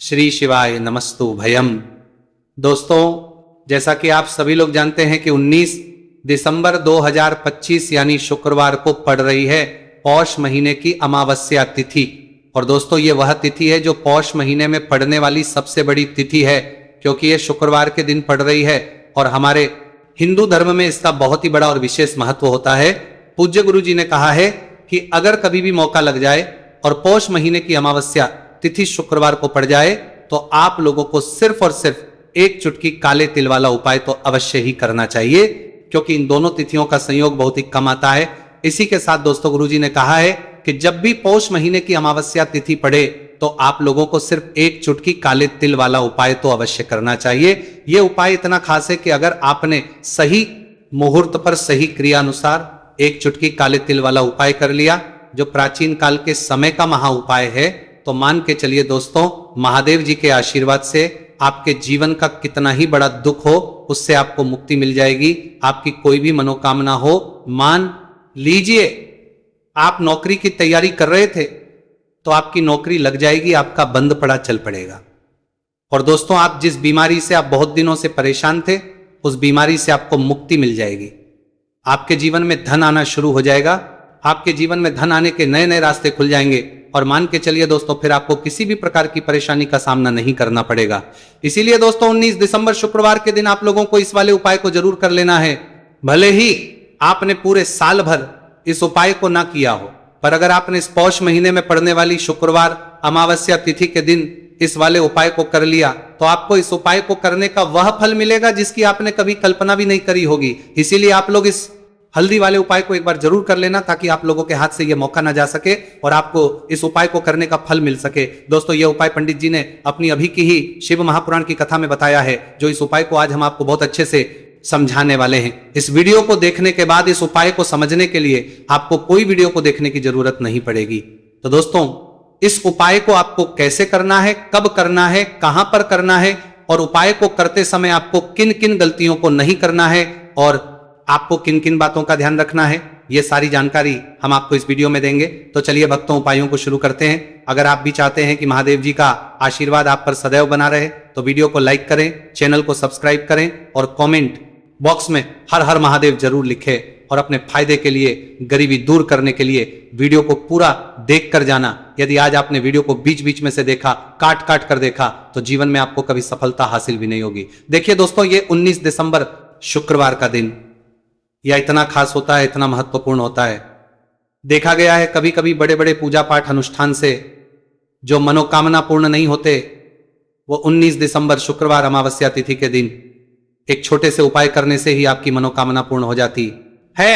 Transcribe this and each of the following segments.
श्री शिवाय नमस्तु भयम। दोस्तों, जैसा कि आप सभी लोग जानते हैं कि 19 दिसंबर 2025 यानी शुक्रवार को पड़ रही है पौष महीने की अमावस्या तिथि। और दोस्तों, ये वह तिथि है जो पौष महीने में पड़ने वाली सबसे बड़ी तिथि है, क्योंकि ये शुक्रवार के दिन पड़ रही है और हमारे हिंदू धर्म में इसका बहुत ही बड़ा और विशेष महत्व होता है। पूज्य गुरु जी ने कहा है कि अगर कभी भी मौका लग जाए और पौष महीने की अमावस्या तिथि शुक्रवार को पड़ जाए तो आप लोगों को सिर्फ और सिर्फ एक चुटकी काले तिल वाला उपाय तो अवश्य ही करना चाहिए, क्योंकि इन दोनों तिथियों का संयोग बहुत ही कम आता है। इसी के साथ दोस्तों, गुरुजी ने कहा है कि जब भी पौष महीने की अमावस्या तिथि पड़े तो आप लोगों को सिर्फ एक चुटकी काले तिल वाला उपाय तो अवश्य करना चाहिए। यह उपाय इतना खास है कि अगर आपने सही मुहूर्त पर सही क्रिया अनुसार एक चुटकी काले तिल वाला उपाय कर लिया, जो प्राचीन काल के समय का महा उपाय है, तो मान के चलिए दोस्तों, महादेव जी के आशीर्वाद से आपके जीवन का कितना ही बड़ा दुख हो उससे आपको मुक्ति मिल जाएगी। आपकी कोई भी मनोकामना हो, मान लीजिए आप नौकरी की तैयारी कर रहे थे तो आपकी नौकरी लग जाएगी, आपका बंद पड़ा चल पड़ेगा। और दोस्तों, आप जिस बीमारी से आप बहुत दिनों से परेशान थे, उस बीमारी से आपको मुक्ति मिल जाएगी। आपके जीवन में धन आना शुरू हो जाएगा, आपके जीवन में धन आने के नए नए रास्ते खुल जाएंगे और मान के चलिए दोस्तों, फिर आपको किसी भी प्रकार की परेशानी का सामना नहीं करना पड़ेगा। इसीलिए दोस्तों, 19 दिसंबर शुक्रवार के दिन आप लोगों को इस वाले उपाय को जरूर कर लेना है। भले ही आपने पूरे साल भर इस उपाय को ना किया हो, पर अगर आपने इस पौष महीने में पड़ने वाली शुक्रवार अमावस्या तिथि के दिन इस वाले उपाय को कर लिया तो आपको इस उपाय को करने का वह फल मिलेगा जिसकी आपने कभी कल्पना भी नहीं करी होगी। इसीलिए आप लोग इस हल्दी वाले उपाय को एक बार जरूर कर लेना, ताकि आप लोगों के हाथ से यह मौका ना जा सके और आपको इस उपाय को करने का फल मिल सके। दोस्तों, यह उपाय पंडित जी ने अपनी अभी की ही शिव महापुराण की कथा में बताया है, जो इस उपाय को आज हम आपको बहुत अच्छे से समझाने वाले हैं। इस वीडियो को देखने के बाद इस उपाय को समझने के लिए आपको कोई वीडियो को देखने की जरूरत नहीं पड़ेगी। तो दोस्तों, इस उपाय को आपको कैसे करना है, कब करना है, कहां पर करना है और उपाय को करते समय आपको किन किन गलतियों को नहीं करना है और आपको किन किन बातों का ध्यान रखना है, यह सारी जानकारी हम आपको इस वीडियो में देंगे। तो चलिए भक्तों, उपायों को शुरू करते हैं। अगर आप भी चाहते हैं कि महादेव जी का आशीर्वाद आप पर सदैव बना रहे तो वीडियो को लाइक करें, चैनल को सब्सक्राइब करें और कमेंट बॉक्स में हर हर महादेव जरूर लिखें। और अपने फायदे के लिए, गरीबी दूर करने के लिए वीडियो को पूरा देख कर जाना। यदि आज आपने वीडियो को बीच बीच में से देखा, काट काट कर देखा, तो जीवन में आपको कभी सफलता हासिल भी नहीं होगी। देखिए दोस्तों, ये 19 दिसंबर शुक्रवार का दिन यह इतना खास होता है, इतना महत्वपूर्ण होता है। देखा गया है कभी कभी बड़े बड़े पूजा पाठ अनुष्ठान से जो मनोकामना पूर्ण नहीं होते, वो 19 दिसंबर शुक्रवार अमावस्या तिथि के दिन एक छोटे से उपाय करने से ही आपकी मनोकामना पूर्ण हो जाती है।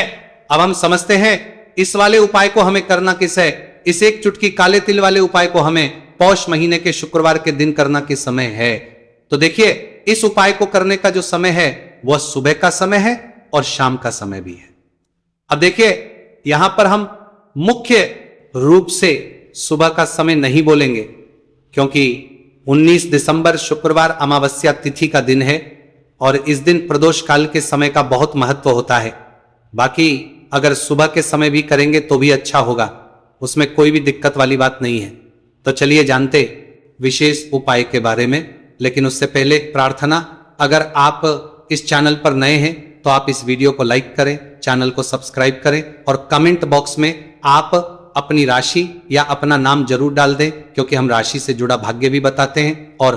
अब हम समझते हैं इस वाले उपाय को हमें करना किस है। इस एक चुटकी काले तिल वाले उपाय को हमें पौष महीने के शुक्रवार के दिन करना किस समय है। तो देखिए, इस उपाय को करने का जो समय है वह सुबह का समय है और शाम का समय भी है। अब देखिए, यहां पर हम मुख्य रूप से सुबह का समय नहीं बोलेंगे, क्योंकि 19 दिसंबर शुक्रवार अमावस्या तिथि का दिन है और इस दिन प्रदोष काल के समय का बहुत महत्व होता है। बाकी अगर सुबह के समय भी करेंगे तो भी अच्छा होगा, उसमें कोई भी दिक्कत वाली बात नहीं है। तो चलिए जानते विशेष उपाय के बारे में। लेकिन उससे पहले प्रार्थना, अगर आप इस चैनल पर नए हैं तो आप इस वीडियो को लाइक करें, चैनल को सब्सक्राइब करें और कमेंट बॉक्स में आप अपनी राशि या अपना नाम जरूर डाल दें, क्योंकि हम राशि से जुड़ा भाग्य भी बताते हैं और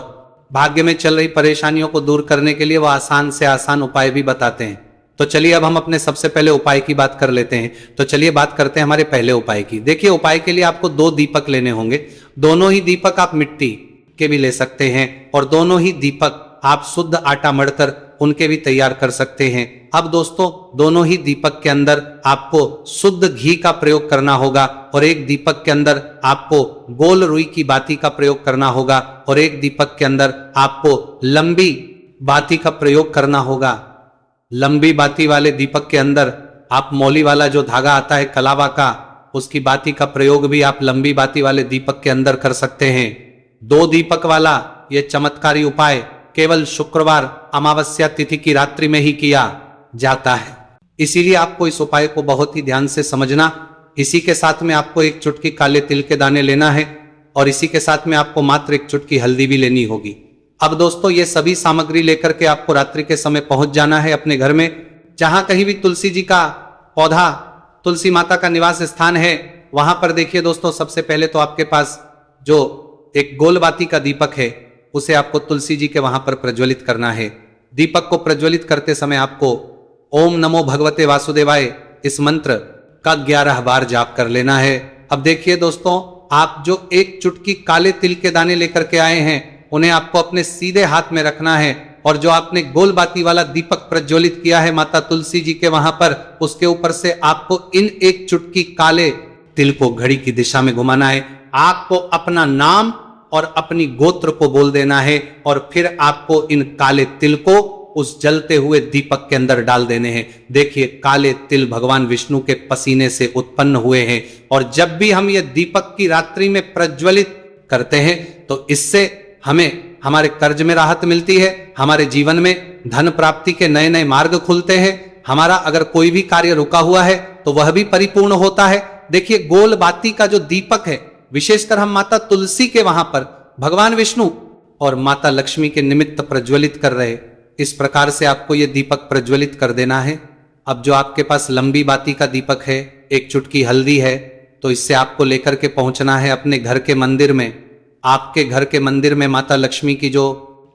भाग्य में चल रही परेशानियों को दूर करने के लिए वो आसान से आसान उपाय भी बताते हैं। तो चलिए अब हम अपने सबसे पहले उपाय की बात कर लेते हैं। तो चलिए बात करते हैं हमारे पहले उपाय की। देखिए, उपाय के लिए आपको 2 दीपक लेने होंगे। दोनों ही दीपक आप मिट्टी के भी ले सकते हैं और दोनों ही दीपक आप शुद्ध आटा मढ़कर उनके भी तैयार कर सकते हैं। अब दोस्तों, दोनों ही दीपक के अंदर आपको शुद्ध घी का प्रयोग करना होगा और एक दीपक के अंदर आपको गोल रुई की बाती का प्रयोग करना होगा और एक दीपक के अंदर आपको लंबी बाती का प्रयोग करना होगा। लंबी बाती वाले दीपक के अंदर आप मौली वाला जो धागा आता है कलावा का, उसकी बाती का प्रयोग भी आप लंबी बाती वाले दीपक के अंदर कर सकते हैं। 2 दीपक वाला यह चमत्कारी उपाय केवल शुक्रवार अमावस्या तिथि की रात्रि में ही किया जाता है, इसीलिए आपको इस उपाय को बहुत ही ध्यान से समझना। इसी के साथ में आपको एक चुटकी काले तिल के दाने लेना है और इसी के साथ में आपको मात्र एक चुटकी हल्दी भी लेनी होगी। अब दोस्तों ये सभी सामग्री लेकर के आपको रात्रि के समय पहुंच जाना है अपने घर में, जहां कहीं भी तुलसी जी का पौधा, तुलसी माता का निवास स्थान है, वहां पर देखिए दोस्तों सबसे पहले तो आपके पास जो एक गोलबाती का दीपक है उसे आपको तुलसी जी के वहां पर प्रज्वलित करना है। दीपक को प्रज्वलित करते समय आपको ओम नमो भगवते वासुदेवाय इस मंत्र का 11 बार जाप कर लेना है। अब देखिए दोस्तों, आप जो एक चुटकी काले तिल के दाने लेकर के आए हैं उन्हें आपको अपने सीधे हाथ में रखना है, और जो आपने गोलबाती वाला दीपक प्रज्वलित किया है माता तुलसी जी के वहां पर, उसके ऊपर से आपको इन एक चुटकी काले तिल को घड़ी की दिशा में घुमाना है। आपको अपना नाम और अपनी गोत्र को बोल देना है, और फिर आपको इन काले तिल को उस जलते हुए दीपक के अंदर डाल देने हैं। देखिए काले तिल भगवान विष्णु के पसीने से उत्पन्न हुए हैं, और जब भी हम ये दीपक की रात्रि में प्रज्वलित करते हैं तो इससे हमें हमारे कर्ज में राहत मिलती है, हमारे जीवन में धन प्राप्ति के नए नए मार्ग खुलते हैं, हमारा अगर कोई भी कार्य रुका हुआ है तो वह भी परिपूर्ण होता है। देखिए गोल बाती का जो दीपक है, विशेषकर हम माता तुलसी के वहां पर भगवान विष्णु और माता लक्ष्मी के निमित्त प्रज्वलित कर रहे, इस प्रकार से आपको यह दीपक प्रज्वलित कर देना है। अब जो आपके पास लंबी बाती का दीपक है, एक चुटकी हल्दी है, तो इससे आपको लेकर के पहुंचना है अपने घर के मंदिर में। आपके घर के मंदिर में माता लक्ष्मी की जो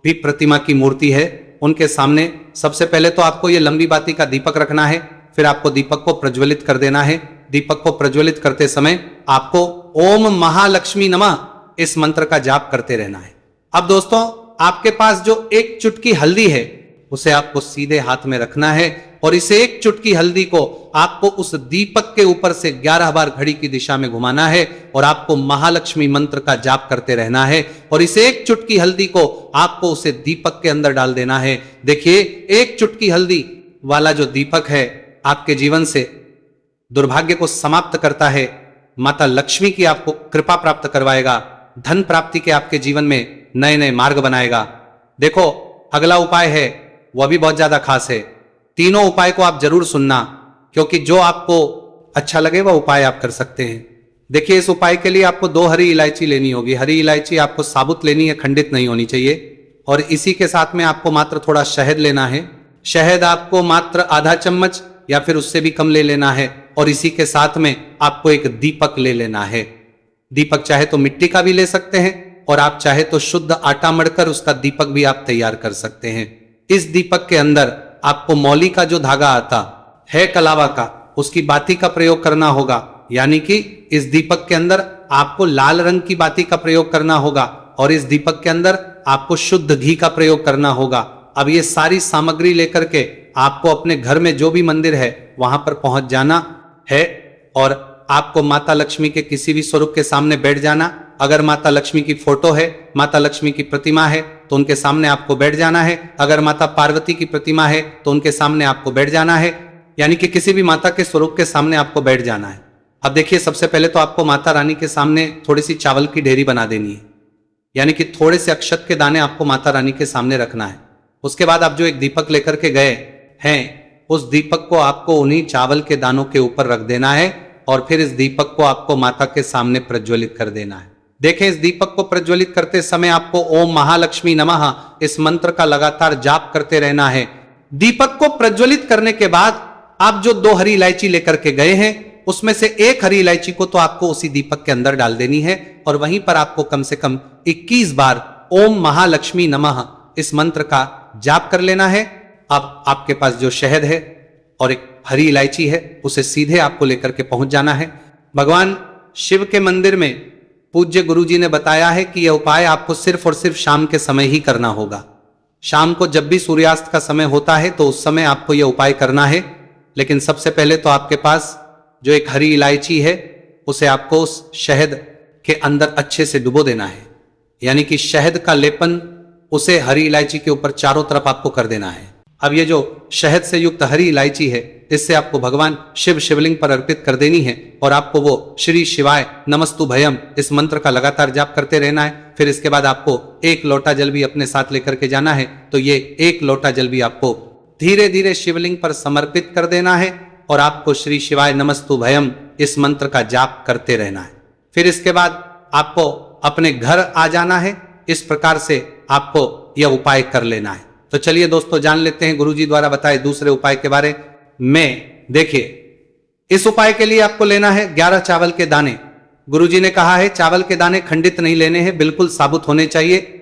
भी प्रतिमा की मूर्ति है उनके सामने सबसे पहले तो आपको ये लंबी बाती का दीपक रखना है, फिर आपको दीपक को प्रज्वलित कर देना है। दीपक को प्रज्वलित करते समय आपको ओम महालक्ष्मी नमः इस मंत्र का जाप करते रहना है। अब दोस्तों आपके पास जो एक चुटकी हल्दी है उसे आपको सीधे हाथ में रखना है, और इसे एक चुटकी हल्दी को आपको उस दीपक के ऊपर से 11 बार घड़ी की दिशा में घुमाना है, और आपको महालक्ष्मी मंत्र का जाप करते रहना है, और इसे एक चुटकी हल्दी को आपको उसे दीपक के अंदर डाल देना है। देखिए एक चुटकी हल्दी वाला जो दीपक है आपके जीवन से दुर्भाग्य को समाप्त करता है, माता लक्ष्मी की आपको कृपा प्राप्त करवाएगा, धन प्राप्ति के आपके जीवन में नए नए मार्ग बनाएगा। देखो अगला उपाय है वह भी बहुत ज्यादा खास है। तीनों उपाय को आप जरूर सुनना, क्योंकि जो आपको अच्छा लगे वह उपाय आप कर सकते हैं। देखिए इस उपाय के लिए आपको 2 हरी इलायची लेनी होगी। हरी इलायची आपको साबुत लेनी है, खंडित नहीं होनी चाहिए। और इसी के साथ में आपको मात्र थोड़ा शहद लेना है। शहद आपको मात्र आधा चम्मच या फिर उससे भी कम ले लेना है, और इसी के साथ में आपको एक दीपक ले लेना है। दीपक चाहे तो मिट्टी का भी ले सकते हैं, और आप चाहे तो शुद्ध आटा मढ़कर उसका दीपक भी आप तैयार कर सकते हैं। इस दीपक के अंदर आपको मौली का जो धागा आता है कलावा का, उसकी बाती का प्रयोग करना होगा, यानी कि इस दीपक के अंदर आपको लाल रंग की बाती का प्रयोग करना होगा, और इस दीपक के अंदर आपको शुद्ध घी का प्रयोग करना होगा। अब ये सारी सामग्री लेकर के आपको अपने घर में जो भी मंदिर है वहां पर पहुंच जाना है, और आपको माता लक्ष्मी के किसी भी स्वरूप के सामने बैठ जाना। अगर माता लक्ष्मी की फोटो है, माता लक्ष्मी की प्रतिमा है तो उनके सामने आपको बैठ जाना है। अगर माता पार्वती की प्रतिमा है तो उनके सामने आपको बैठ जाना है, यानी कि किसी भी माता के स्वरूप के सामने आपको बैठ जाना है। अब देखिए सबसे पहले तो आपको माता रानी के सामने थोड़ी सी चावल की ढेरी बना देनी है, यानी कि थोड़े से अक्षत के दाने आपको माता रानी के सामने रखना है। उसके बाद आप जो एक दीपक लेकर के गए हैं उस दीपक को आपको उन्हीं चावल के दानों के ऊपर रख देना है, और फिर इस दीपक को आपको माता के सामने प्रज्वलित कर देना है। देखें इस दीपक को प्रज्वलित करते समय आपको ओम महालक्ष्मी नमः इस मंत्र का लगातार जाप करते रहना है। दीपक को प्रज्वलित करने के बाद आप जो 2 हरी इलायची लेकर के गए हैं उसमें से एक हरी इलायची को तो आपको उसी दीपक के अंदर डाल देनी है, और वहीं पर आपको कम से कम 21 बार ओम महालक्ष्मी नमः इस मंत्र का जाप कर लेना है। अब आपके पास जो शहद है और एक हरी इलायची है उसे सीधे आपको लेकर के पहुंच जाना है। भगवान शिव के मंदिर में पूज्य गुरुजी ने बताया है कि यह उपाय आपको सिर्फ और सिर्फ शाम के समय ही करना होगा। शाम को जब भी सूर्यास्त का समय होता है तो उस समय आपको यह उपाय करना है। लेकिन सबसे पहले तो आपके पास जो एक हरी इलायची है उसे आपको उस शहद के अंदर अच्छे से डुबो देना है, यानी कि शहद का लेपन उसे हरी इलायची के ऊपर चारों तरफ आपको कर देना है। अब ये जो शहद से युक्त हरी इलायची है इससे आपको भगवान शिव शिवलिंग पर अर्पित कर देनी है, और आपको वो श्री शिवाय नमस्तु भयम इस मंत्र का लगातार जाप करते रहना है। फिर इसके बाद आपको 1 लोटा जल भी अपने साथ लेकर के जाना है, तो ये 1 लोटा जल भी आपको धीरे धीरे शिवलिंग पर समर्पित कर देना है, और आपको श्री शिवाय नमस्तु भयम इस मंत्र का जाप करते रहना है। फिर इसके बाद आपको अपने घर आ जाना है। इस प्रकार से आपको यह उपाय कर लेना है। तो चलिए दोस्तों, जान लेते हैं गुरुजी द्वारा बताए दूसरे उपाय के बारे में। देखिए, इस उपाय के लिए आपको लेना है 11 चावल के दाने। गुरुजी ने कहा है चावल के दाने खंडित नहीं लेने हैं, बिल्कुल साबुत होने चाहिए।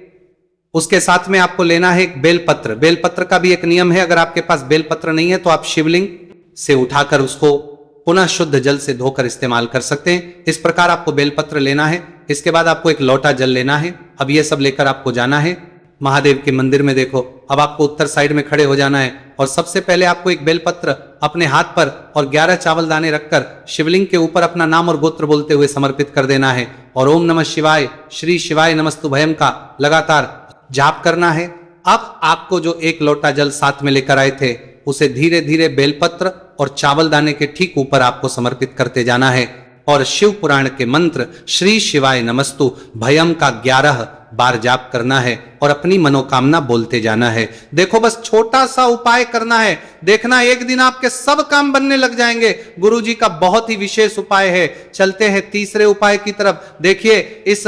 उसके साथ में आपको लेना है एक बेलपत्र। बेलपत्र का भी एक नियम है, अगर आपके पास बेलपत्र नहीं है तो आप शिवलिंग से उठाकर उसको पुनः शुद्ध जल से धोकर इस्तेमाल कर सकते हैं। इस प्रकार आपको बेलपत्र लेना है। इसके बाद आपको एक लोटा जल लेना है। अब यह सब लेकर आपको जाना है महादेव के मंदिर में। देखो, अब आपको उत्तर साइड में खड़े हो जाना है और सबसे पहले आपको एक बेलपत्र अपने हाथ पर और 11 चावल दाने रखकर शिवलिंग के ऊपर अपना नाम और गोत्र बोलते हुए समर्पित कर देना है और ओम नमः शिवाय, श्री शिवाय नमस्तुभयम का लगातार जाप करना है। अब आपको जो एक लोटा जल साथ में लेकर आए थे उसे धीरे धीरे बेलपत्र और चावल दाने के ठीक ऊपर आपको समर्पित करते जाना है और शिव पुराण के मंत्र श्री शिवाय नमस्तु भयम का 11 बार जाप करना है और अपनी मनोकामना बोलते जाना है। देखो, बस छोटा सा उपाय करना है, देखना एक दिन आपके सब काम बनने लग जाएंगे। गुरुजी का बहुत ही विशेष उपाय है। चलते हैं तीसरे उपाय की तरफ। देखिए, इस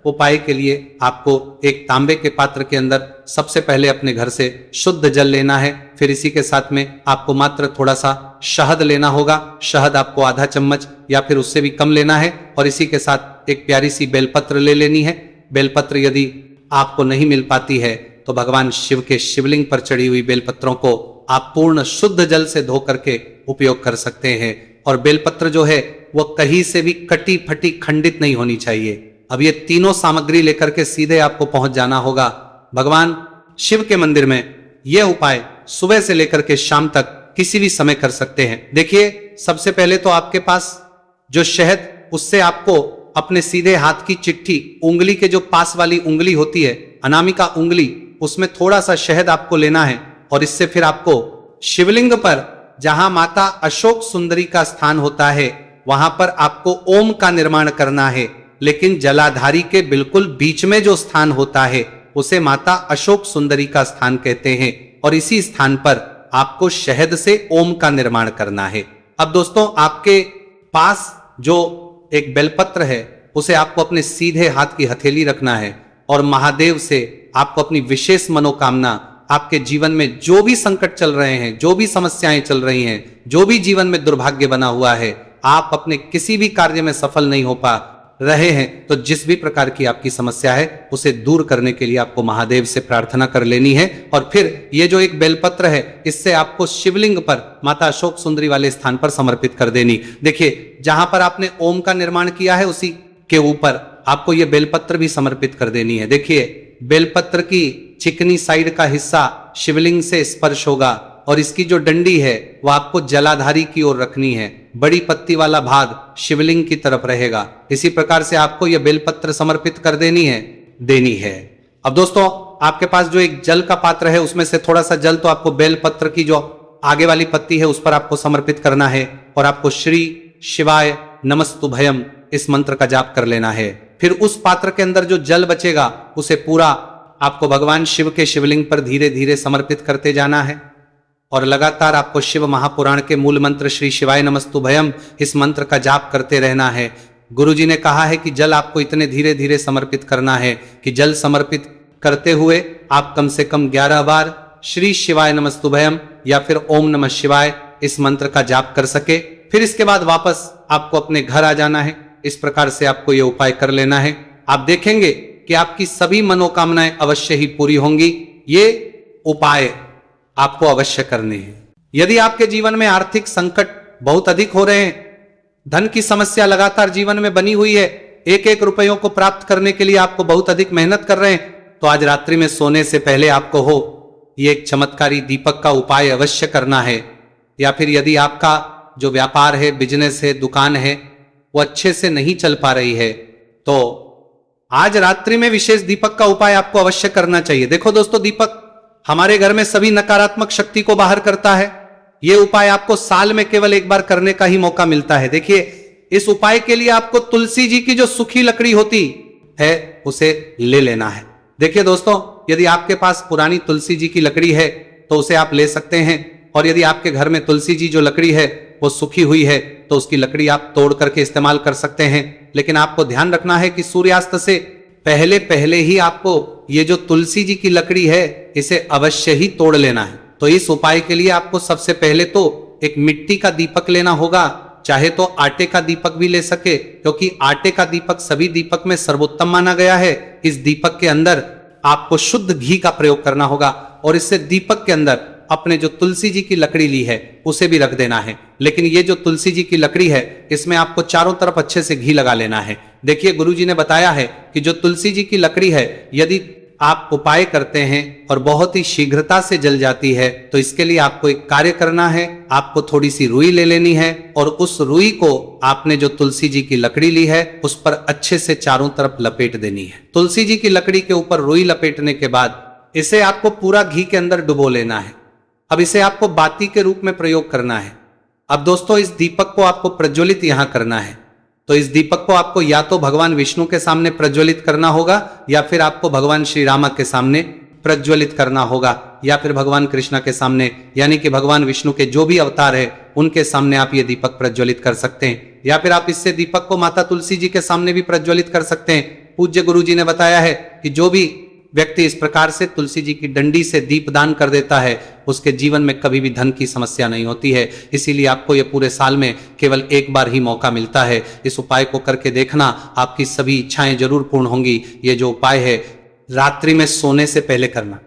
उपाय के लिए आपको एक तांबे के पात्र के अंदर सबसे पहले अपने घर से शुद्ध जल लेना है। फिर इसी के साथ में आपको मात्र थोड़ा सा शहद लेना होगा। शहद आपको आधा चम्मच या फिर उससे भी कम लेना है और इसी के साथ एक प्यारी सी बेलपत्र ले लेनी है। बेलपत्र यदि आपको नहीं मिल पाती है तो भगवान शिव के शिवलिंग पर चढ़ी हुई बेलपत्रों को आप पूर्ण शुद्ध जल से धो करके उपयोग कर सकते हैं। और बेलपत्र जो है वह कहीं से भी कटी फटी खंडित नहीं होनी चाहिए। अब ये तीनों सामग्री लेकर के सीधे आपको पहुंच जाना होगा भगवान शिव के मंदिर में। यह उपाय सुबह से लेकर के शाम तक किसी भी समय कर सकते हैं। देखिए, सबसे पहले तो आपके पास जो शहद, उससे आपको अपने सीधे हाथ की चिट्ठी, उंगली के जो पास वाली उंगली होती है, अनामिका उंगली, उसमें थोड़ा सा शहद आपको लेना है और इससे फिर आपको शिवलिंग पर जहां माता अशोक सुंदरी का स्थान होता है वहां पर आपको ओम का निर्माण करना है। लेकिन जलाधारी के बिल्कुल बीच में जो स्थान होता है उसे माता अशोक सुंदरी का स्थान कहते हैं और इसी स्थान पर आपको शहद से ओम का निर्माण करना है। अब दोस्तों, आपके पास जो एक बेलपत्र है उसे आपको अपने सीधे हाथ की हथेली रखना है और महादेव से आपको अपनी विशेष मनोकामना, आपके जीवन में जो भी संकट चल रहे हैं, जो भी समस्याएं चल रही हैं, जो भी जीवन में दुर्भाग्य बना हुआ है, आप अपने किसी भी कार्य में सफल नहीं हो पा रहे हैं, तो जिस भी प्रकार की आपकी समस्या है उसे दूर करने के लिए आपको महादेव से प्रार्थना कर लेनी है। और फिर ये जो एक बेलपत्र है इससे आपको शिवलिंग पर माता अशोक सुंदरी वाले स्थान पर समर्पित कर देनी। देखिए, जहां पर आपने ओम का निर्माण किया है उसी के ऊपर आपको ये बेलपत्र भी समर्पित कर देनी है। देखिए, बेलपत्र की चिकनी साइड का हिस्सा शिवलिंग से स्पर्श होगा और इसकी जो डंडी है वह आपको जलाधारी की ओर रखनी है। बड़ी पत्ती वाला भाग शिवलिंग की तरफ रहेगा। इसी प्रकार से आपको यह बेलपत्र समर्पित कर देनी है। अब दोस्तों, आपके पास जो एक जल का पात्र है उसमें से थोड़ा सा जल तो आपको बेलपत्र की जो आगे वाली पत्ती है उस पर आपको समर्पित करना है और आपको श्री शिवाय नमस्तुभयम इस मंत्र का जाप कर लेना है। फिर उस पात्र के अंदर जो जल बचेगा उसे पूरा आपको भगवान शिव के शिवलिंग पर धीरे धीरे समर्पित करते जाना है और लगातार आपको शिव महापुराण के मूल मंत्र श्री शिवाय नमस्तुभयम इस मंत्र का जाप करते रहना है। गुरुजी ने कहा है कि जल आपको इतने धीरे धीरे समर्पित करना है कि जल समर्पित करते हुए आप कम से कम 11 बार श्री शिवाय नमस्तुभयम या फिर ओम नमः शिवाय इस मंत्र का जाप कर सके। फिर इसके बाद वापस आपको अपने घर आ जाना है। इस प्रकार से आपको यह उपाय कर लेना है। आप देखेंगे कि आपकी सभी मनोकामनाएं अवश्य ही पूरी होंगी। ये उपाय आपको अवश्य करने हैं। यदि आपके जीवन में आर्थिक संकट बहुत अधिक हो रहे हैं, धन की समस्या लगातार जीवन में बनी हुई है, एक एक रुपयों को प्राप्त करने के लिए आपको बहुत अधिक मेहनत कर रहे हैं, तो आज रात्रि में सोने से पहले आपको ये एक चमत्कारी दीपक का उपाय अवश्य करना है। या फिर यदि आपका जो व्यापार है, बिजनेस है, दुकान है, वो अच्छे से नहीं चल पा रही है, तो आज रात्रि में विशेष दीपक का उपाय आपको अवश्य करना चाहिए। देखो दोस्तों, दीपक हमारे घर में सभी नकारात्मक शक्ति को बाहर करता है। यह उपाय आपको साल में केवल एक बार करने का ही मौका मिलता है। देखिए, इस उपाय के लिए आपको तुलसी जी की जो सूखी लकड़ी होती है उसे ले लेना है। देखिए दोस्तों, यदि आपके पास पुरानी तुलसी जी की लकड़ी है तो उसे आप ले सकते हैं, और यदि आपके घर में तुलसी जी जो लकड़ी है वो सूखी हुई है तो उसकी लकड़ी आप तोड़ करके इस्तेमाल कर सकते हैं। लेकिन आपको ध्यान रखना है कि सूर्यास्त से पहले पहले ही आपको ये जो तुलसी जी की लकड़ी है इसे अवश्य ही तोड़ लेना है। तो इस उपाय के लिए आपको सबसे पहले तो एक मिट्टी का दीपक लेना होगा, चाहे तो आटे का दीपक भी ले सके, क्योंकि आटे का दीपक सभी दीपक में सर्वोत्तम माना गया है। इस दीपक के अंदर आपको शुद्ध घी का प्रयोग करना होगा और इससे दीपक के अंदर अपने जो तुलसी जी की लकड़ी ली है उसे भी रख देना है। लेकिन ये जो तुलसी जी की लकड़ी है इसमें आपको चारों तरफ अच्छे से घी लगा लेना है। देखिए गुरुजी ने बताया है कि जो तुलसी जी की लकड़ी है यदि आप उपाय करते हैं और बहुत ही शीघ्रता से जल जाती है तो इसके लिए आपको एक कार्य करना है। आपको थोड़ी सी रुई ले लेनी है और उस रुई को आपने जो तुलसी जी की लकड़ी ली है उस पर अच्छे से चारों तरफ लपेट देनी है। तुलसी जी की लकड़ी के ऊपर रुई लपेटने के बाद इसे आपको पूरा घी के अंदर डुबो लेना है। अब इसे आपको बाती के रूप में प्रयोग करना है। अब दोस्तों इस दीपक को आपको प्रज्वलित यहां करना है। तो इस दीपक को आपको या तो भगवान विष्णु के सामने प्रज्वलित करना होगा या फिर आपको भगवान श्री राम के सामने प्रज्वलित करना होगा या फिर भगवान कृष्ण के सामने, यानी कि भगवान विष्णु के जो भी अवतार है उनके सामने आप ये दीपक प्रज्वलित कर सकते हैं। या फिर आप इससे दीपक को माता तुलसी जी के सामने भी प्रज्वलित कर सकते हैं। पूज्य गुरु जी ने बताया है कि जो भी व्यक्ति इस प्रकार से तुलसी जी की डंडी से दीप दान कर देता है उसके जीवन में कभी भी धन की समस्या नहीं होती है। इसीलिए आपको ये पूरे साल में केवल एक बार ही मौका मिलता है। इस उपाय को करके देखना, आपकी सभी इच्छाएं जरूर पूर्ण होंगी। ये जो उपाय है रात्रि में सोने से पहले करना।